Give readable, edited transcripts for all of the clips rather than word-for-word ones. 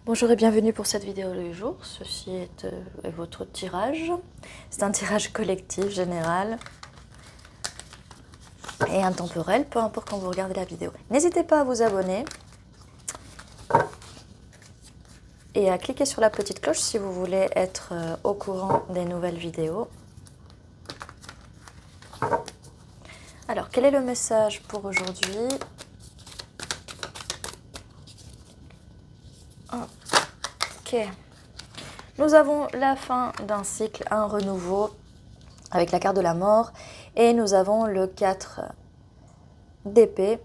Bonjour et bienvenue pour cette vidéo du jour. Ceci est votre tirage. C'est un tirage collectif, général et intemporel, peu importe quand vous regardez la vidéo. N'hésitez pas à vous abonner et à cliquer sur la petite cloche si vous voulez être au courant des nouvelles vidéos. Alors, quel est le message pour aujourd'hui? Ok. Nous avons la fin d'un cycle, un renouveau avec la carte de la mort. Et nous avons le 4 d'épée,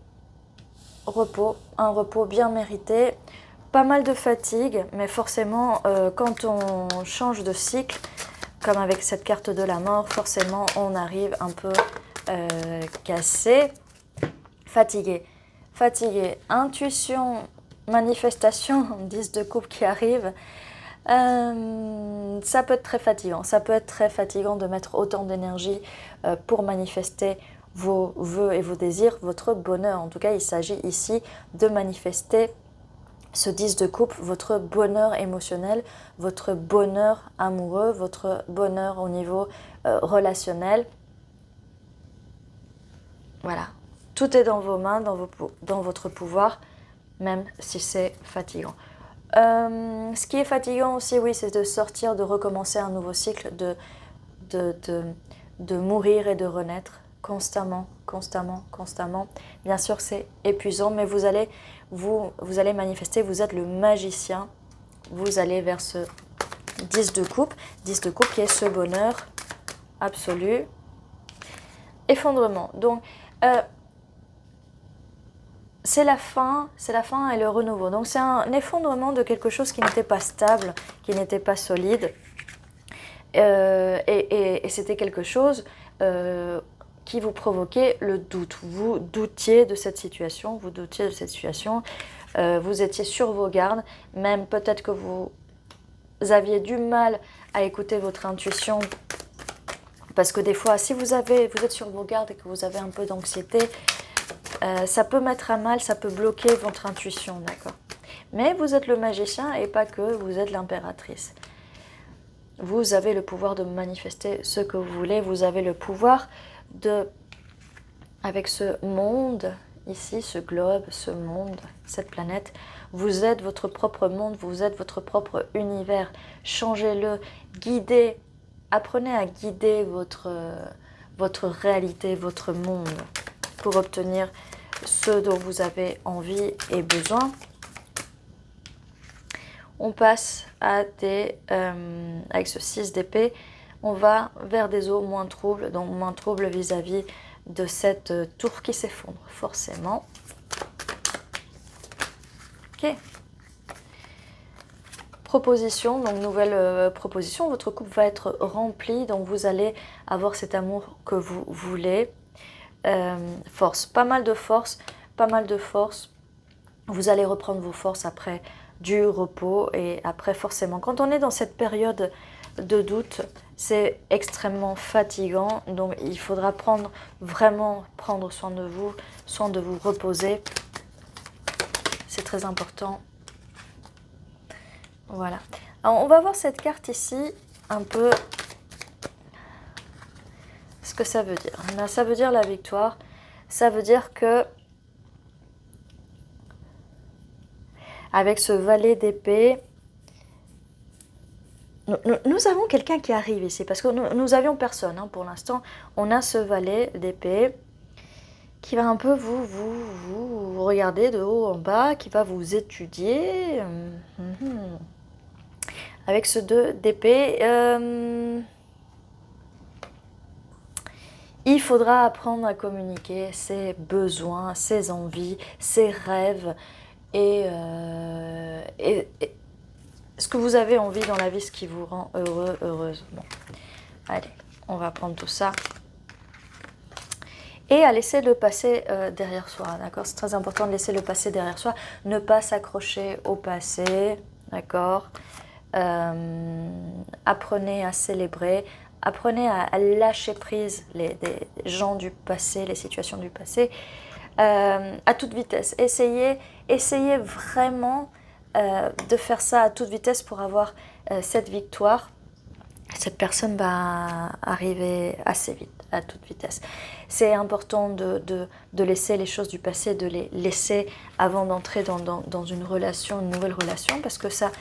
repos, un repos bien mérité. Pas mal de fatigue, mais forcément, quand on change de cycle, comme avec cette carte de la mort, forcément, on arrive un peu cassé, fatigué. Fatigué, intuition, manifestation, 10 de coupe qui arrive. Ça peut être très fatigant. Ça peut être très fatigant de mettre autant d'énergie pour manifester vos vœux et vos désirs, votre bonheur. En tout cas, il s'agit ici de manifester ce 10 de coupe, votre bonheur émotionnel, votre bonheur amoureux, votre bonheur au niveau relationnel. Voilà, tout est dans vos mains, dans votre pouvoir, même si c'est fatigant. Ce qui est fatigant aussi, oui, c'est de sortir, de recommencer un nouveau cycle, de mourir et de renaître constamment, constamment, constamment. Bien sûr, c'est épuisant, mais vous allez manifester, vous êtes le magicien, vous allez vers ce 10 de coupe qui est ce bonheur absolu. Effondrement, donc c'est la fin et le renouveau. Donc c'est un effondrement de quelque chose qui n'était pas stable, qui n'était pas solide. Et c'était quelque chose qui vous provoquait le doute. Vous doutiez de cette situation, vous étiez sur vos gardes, même peut-être que vous aviez du mal à écouter votre intuition. Parce que des fois, si vous êtes sur vos gardes et que vous avez un peu d'anxiété, ça peut mettre à mal, ça peut bloquer votre intuition, d'accord? Mais vous êtes le magicien et pas que, vous êtes l'impératrice. Vous avez le pouvoir de manifester ce que vous voulez, vous avez le pouvoir avec ce monde, ici, ce globe, ce monde, cette planète, vous êtes votre propre monde, vous êtes votre propre univers. Changez-le, guidez, apprenez à guider votre réalité, votre monde, pour obtenir ce dont vous avez envie et besoin. On passe à avec ce 6 d'épée, on va vers des eaux moins troubles, donc moins troubles vis-à-vis de cette tour qui s'effondre, forcément. Ok. Proposition, donc nouvelle proposition, votre couple va être rempli, donc vous allez avoir cet amour que vous voulez. Force, pas mal de force, vous allez reprendre vos forces après du repos et après forcément, quand on est dans cette période de doute, c'est extrêmement fatigant, donc il faudra vraiment prendre soin de vous reposer, c'est très important. Voilà, alors on va voir cette carte ici, un peu ce que ça veut dire. Là, ça veut dire la victoire, ça veut dire que avec ce valet d'épée, nous avons quelqu'un qui arrive ici, parce que nous avions personne hein, pour l'instant. On a ce valet d'épée qui va un peu vous regarder de haut en bas, qui va vous étudier. Avec ce 2 d'épée, il faudra apprendre à communiquer ses besoins, ses envies, ses rêves et ce que vous avez envie dans la vie, ce qui vous rend heureux, heureuse. Bon, allez, on va prendre tout ça et à laisser le passé derrière soi, d'accord? C'est très important de laisser le passé derrière soi, ne pas s'accrocher au passé, d'accord? Apprenez à célébrer, apprenez à lâcher prise des gens du passé, les situations du passé, à toute vitesse. Essayez vraiment de faire ça à toute vitesse pour avoir cette victoire. Cette personne va arriver assez vite, à toute vitesse. C'est important de laisser les choses du passé, de les laisser avant d'entrer dans une relation, une nouvelle relation, parce que ça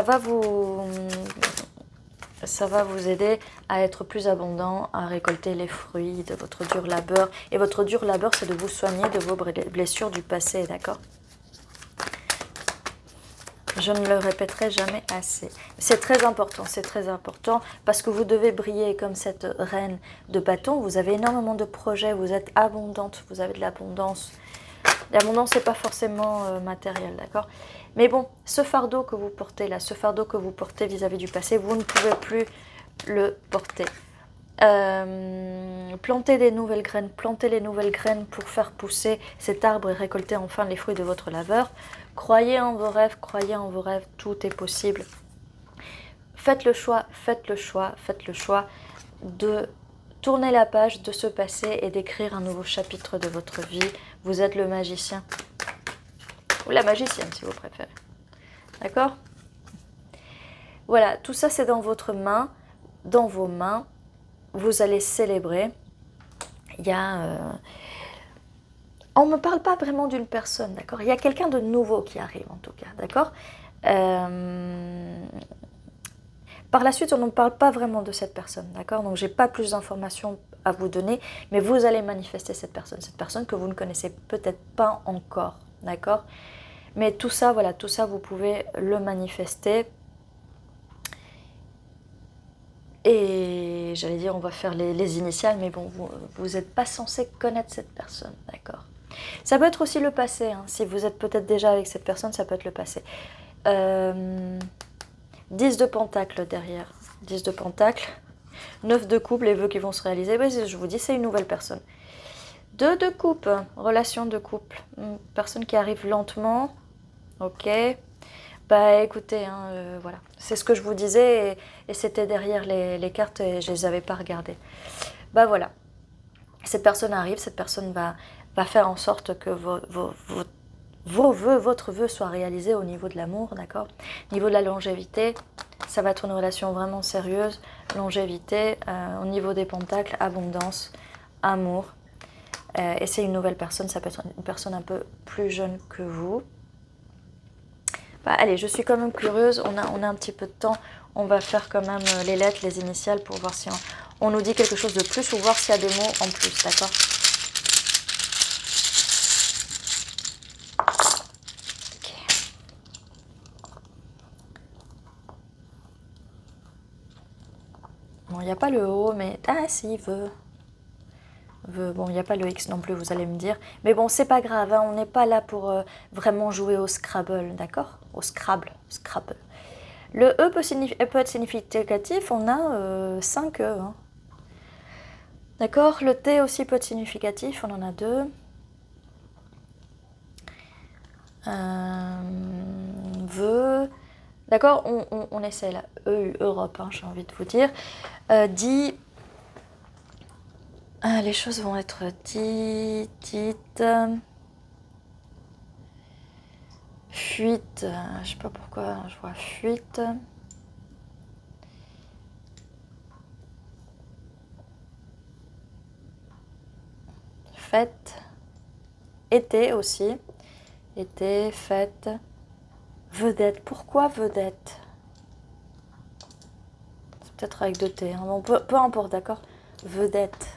va vous aider à être plus abondant, à récolter les fruits de votre dur labeur. Et votre dur labeur, c'est de vous soigner de vos blessures du passé, d'accord ? Je ne le répéterai jamais assez. C'est très important parce que vous devez briller comme cette reine de bâton. Vous avez énormément de projets, vous êtes abondante, vous avez de l'abondance. L'abondance n'est pas forcément matérielle, d'accord? Mais bon, ce fardeau que vous portez là, ce fardeau que vous portez vis-à-vis du passé, vous ne pouvez plus le porter. Plantez les nouvelles graines pour faire pousser cet arbre et récolter enfin les fruits de votre labeur. Croyez en vos rêves, tout est possible. Faites le choix de tourner la page de ce passé et d'écrire un nouveau chapitre de votre vie. Vous êtes le magicien, ou la magicienne si vous préférez. D'accord ? Voilà, tout ça c'est dans votre main, dans vos mains. Vous allez célébrer. Il y a... on ne me parle pas vraiment d'une personne, d'accord ? Il y a quelqu'un de nouveau qui arrive en tout cas, d'accord ? Par la suite, on ne parle pas vraiment de cette personne, d'accord ? Donc, je n'ai pas plus d'informations à vous donner, mais vous allez manifester cette personne que vous ne connaissez peut-être pas encore, d'accord ? Mais tout ça, voilà, tout ça, vous pouvez le manifester. Et j'allais dire, on va faire les initiales, mais bon, vous n'êtes pas censé connaître cette personne, d'accord ? Ça peut être aussi le passé, hein. Si vous êtes peut-être déjà avec cette personne, ça peut être le passé. 10 de pentacles derrière, 10 de pentacles, 9 de coupe, les vœux qui vont se réaliser, ben, je vous dis, c'est une nouvelle personne. 2 de coupe, relation de couple, personne qui arrive lentement, ok. Bah écoutez, hein, voilà, c'est ce que je vous disais et c'était derrière les cartes et je les avais pas regardées. Bah voilà, cette personne arrive, cette personne va faire en sorte que votre vœu soit réalisé au niveau de l'amour, d'accord ? Au niveau de la longévité, ça va être une relation vraiment sérieuse, longévité, au niveau des pentacles, abondance, amour. Et c'est une nouvelle personne, ça peut être une personne un peu plus jeune que vous. Bah, allez, je suis quand même curieuse, on a un petit peu de temps, on va faire quand même les lettres, les initiales pour voir si on nous dit quelque chose de plus ou voir s'il y a des mots en plus, d'accord ? Ok. Bon, il n'y a pas le O, mais... Ah si, veut. Bon, il n'y a pas le X non plus, vous allez me dire. Mais bon, c'est pas grave, hein, on n'est pas là pour vraiment jouer au Scrabble, d'accord ? Au Scrabble. Le E peut être significatif, on a 5 E. Hein. D'accord ? Le T aussi peut être significatif, on en a 2. Veut. D'accord ? On essaie là. EU, Europe, hein, j'ai envie de vous dire. Dit. Les choses vont être dites. Fuite. Je sais pas pourquoi je vois fuite. Fête. Été aussi. Été, fête. Vedette. Pourquoi vedette ? C'est peut-être avec 2 T. Hein. Bon, peu importe, d'accord ? Vedette.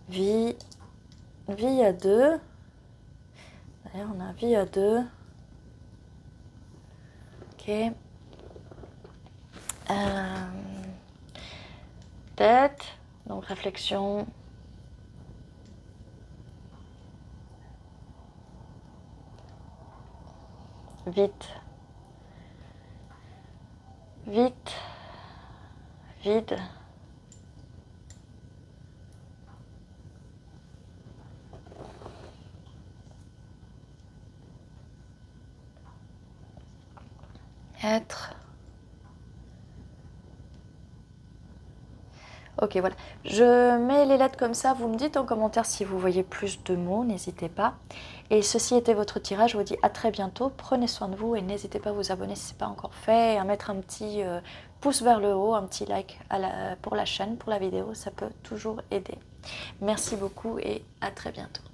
Vie à 2. D'ailleurs, on a vie à 2. Ok. Tête. Donc, réflexion. Vite. Vide. Être. Ok, voilà. Je mets les lettres comme ça. Vous me dites en commentaire si vous voyez plus de mots, n'hésitez pas. Et ceci était votre tirage. Je vous dis à très bientôt. Prenez soin de vous et n'hésitez pas à vous abonner si ce n'est pas encore fait. Et à mettre un petit pouce vers le haut, un petit like pour la chaîne, pour la vidéo. Ça peut toujours aider. Merci beaucoup et à très bientôt.